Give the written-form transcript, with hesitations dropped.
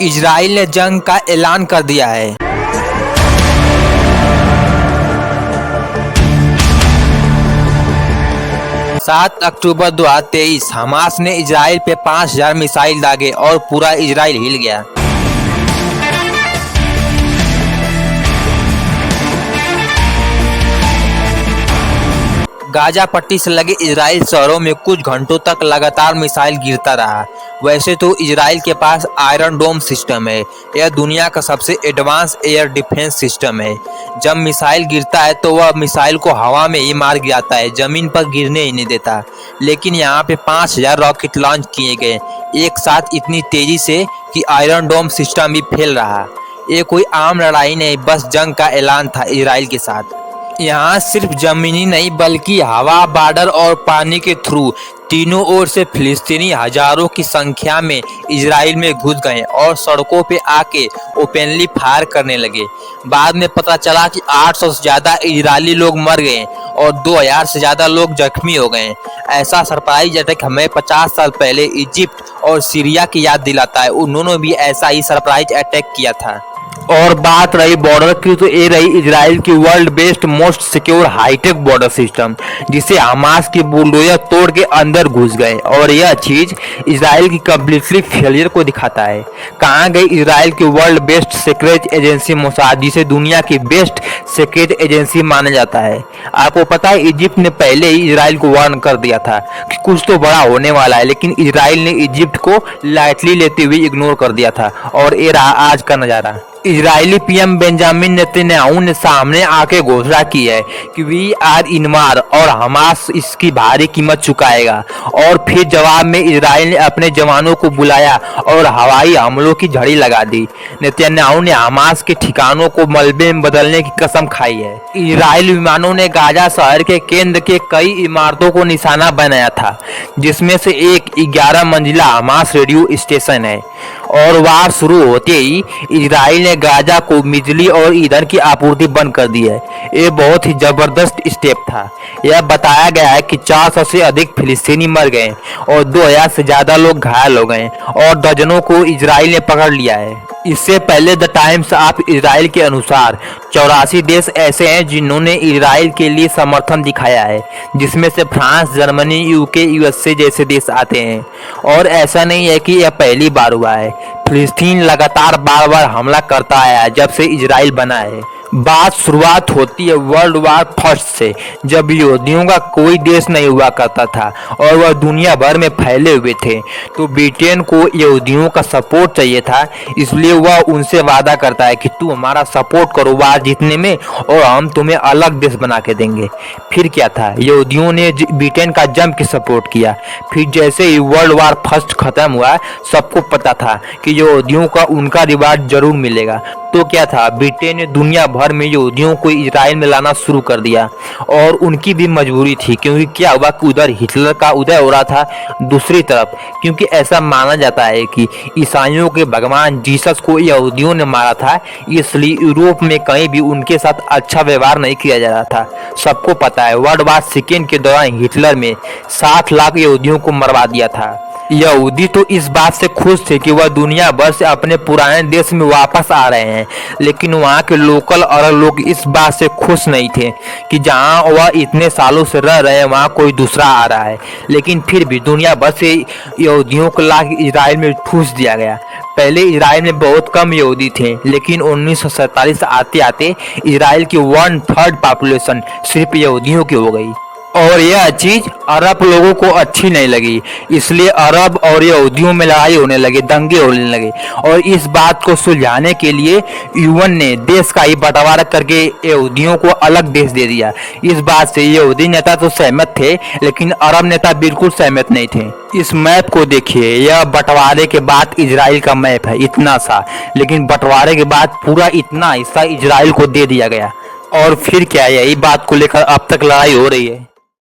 Israel ने जंग का ऐलान कर दिया है। सात अक्टूबर 2023 हमास ने इजराइल पे 5000 मिसाइल दागे और पूरा इजराइल हिल गया। गाजा पट्टी से लगे इजराइल शहरों में कुछ घंटों तक लगातार मिसाइल गिरता रहा। वैसे तो इजराइल के पास आयरन डोम सिस्टम है। यह दुनिया का सबसे एडवांस एयर डिफेंस सिस्टम है। जब मिसाइल गिरता है तो वह मिसाइल को हवा में ही मार गिराता है, जमीन पर गिरने ही नहीं देता। लेकिन यहाँ पे 5000 रॉकेट लॉन्च किए गए एक साथ इतनी तेजी से कि आयरन डोम सिस्टम भी फैल रहा। ये कोई आम लड़ाई नहीं, बस जंग का ऐलान था इजराइल के साथ। यहाँ सिर्फ जमीनी नहीं बल्कि हवा, बॉर्डर और पानी के थ्रू तीनों ओर से फिलिस्तीनी हजारों की संख्या में इजराइल में घुस गए और सड़कों पे आके ओपनली फायर करने लगे। बाद में पता चला कि 800 से ज़्यादा इजरायली लोग मर गए और 2000 से ज़्यादा लोग जख्मी हो गए। ऐसा सरप्राइज अटैक हमें 50 साल पहले इजिप्ट और सीरिया की याद दिलाता है। उन्होंने भी ऐसा ही सरप्राइज अटैक किया था। और बात रही बॉर्डर की तो ये रही इजराइल की world best most secure hi tech border system, जिसे हमास की बुलडोजर तोड़ के अंदर घुस गए। और यह चीज इजराइल की कम्प्लीटली फेलियर को दिखाता है। कहाँ गई इजराइल की world best secret agency Mossad, जिसे दुनिया की बेस्ट सीक्रेट एजेंसी माना जाता है। आपको पता है इजिप्ट ने पहले ही इजराइल को वार्न कर दिया था कि कुछ तो बड़ा होने वाला है, लेकिन इजराइल ने इजिप्ट को लाइटली लेते हुए इग्नोर कर दिया था। और ये रहा आज का नजारा। इजरायली पीएम बेंजामिन नेतन्याहू ने सामने आके घोषणा की है कि वी आर इन वार और हमास इसकी भारी कीमत चुकाएगा। और फिर जवाब में इजराइल ने अपने जवानों को बुलाया और हवाई हमलों की झड़ी लगा दी। नेतन्याहू ने हमास के ठिकानों को मलबे में बदलने की कसम खाई है। इजरायली विमानों ने गाजा शहर के केंद्र के कई इमारतों को निशाना बनाया था, जिसमें से एक 11 मंजिला हमास रेडियो स्टेशन है। और वार शुरू होते ही इजराइल ने गाजा को बिजली और ईंधन की आपूर्ति बंद कर दी है। ये बहुत ही जबरदस्त स्टेप था। यह बताया गया है कि 400 से अधिक फिलिस्तीनी मर गए और 2000 से ज्यादा लोग घायल हो गए और दर्जनों को इजराइल ने पकड़ लिया है। इससे पहले द टाइम्स ऑफ इजराइल के अनुसार 84 देश ऐसे हैं जिन्होंने इजराइल के लिए समर्थन दिखाया है, जिसमें से फ्रांस, जर्मनी, यूके, यूएसए जैसे देश आते हैं। और ऐसा नहीं है कि यह पहली बार हुआ है। फिलिस्तीन लगातार बार बार हमला करता आया है जब से इजराइल बना है। बात शुरुआत होती है वर्ल्ड वार फर्स्ट से, जब यहूदियों का कोई देश नहीं हुआ करता था और वह दुनिया भर में फैले हुए थे। तो ब्रिटेन को यहूदियों का सपोर्ट चाहिए था, इसलिए वह उनसे वादा करता है कि तू हमारा सपोर्ट करो वार जीतने में और हम तुम्हें अलग देश बना के देंगे। फिर क्या था, यहूदियों ने ब्रिटेन का जम के सपोर्ट किया। फिर जैसे ही वर्ल्ड वार फर्स्ट खत्म हुआ, सबको पता था कि यहूदियों का उनका रिवार्ड जरूर मिलेगा। तो क्या था, ब्रिटेन ने दुनिया भर में यहूदियों को इजराइल में लाना शुरू कर दिया। और उनकी भी मजबूरी थी, क्योंकि क्या हुआ कि उधर हिटलर का उदय हो रहा था दूसरी तरफ, क्योंकि ऐसा माना जाता है कि ईसाइयों के भगवान जीसस को यहूदियों ने मारा था, इसलिए यूरोप में कहीं भी उनके साथ अच्छा व्यवहार नहीं किया जा रहा था। सबको पता है वर्ल्ड वार सेकेंड के दौरान हिटलर में 60 लाख यहूदियों को मरवा दिया था। यहूदी तो इस बात से खुश थे कि वह दुनिया भर से अपने पुराने देश में वापस आ रहे हैं, लेकिन वहाँ के लोकल अरब लोग इस बात से खुश नहीं थे कि जहाँ वह इतने सालों से रह रहे हैं वहाँ कोई दूसरा आ रहा है। लेकिन फिर भी दुनिया भर से यहूदियों को लाके इजराइल में ठूस दिया गया। पहले इजराइल में बहुत कम यहूदी थे, लेकिन 1947 आते आते इजराइल की 1/3 पॉपुलेशन सिर्फ यहूदियों की हो गई। और यह चीज अरब लोगों को अच्छी नहीं लगी, इसलिए अरब और यहूदियों में लड़ाई होने लगे, दंगे होने लगे। और इस बात को सुलझाने के लिए यूएन ने देश का ही बंटवारा करके यहूदियों को अलग देश दे दिया। इस बात से यहूदी नेता तो सहमत थे, लेकिन अरब नेता बिल्कुल सहमत नहीं थे। इस मैप को देखिए, यह बंटवारे के बाद इजराइल का मैप है, इतना सा, लेकिन बंटवारे के बाद पूरा इतना हिस्सा इजराइल को दे दिया गया। और फिर क्या है, यही बात को लेकर अब तक लड़ाई हो रही है।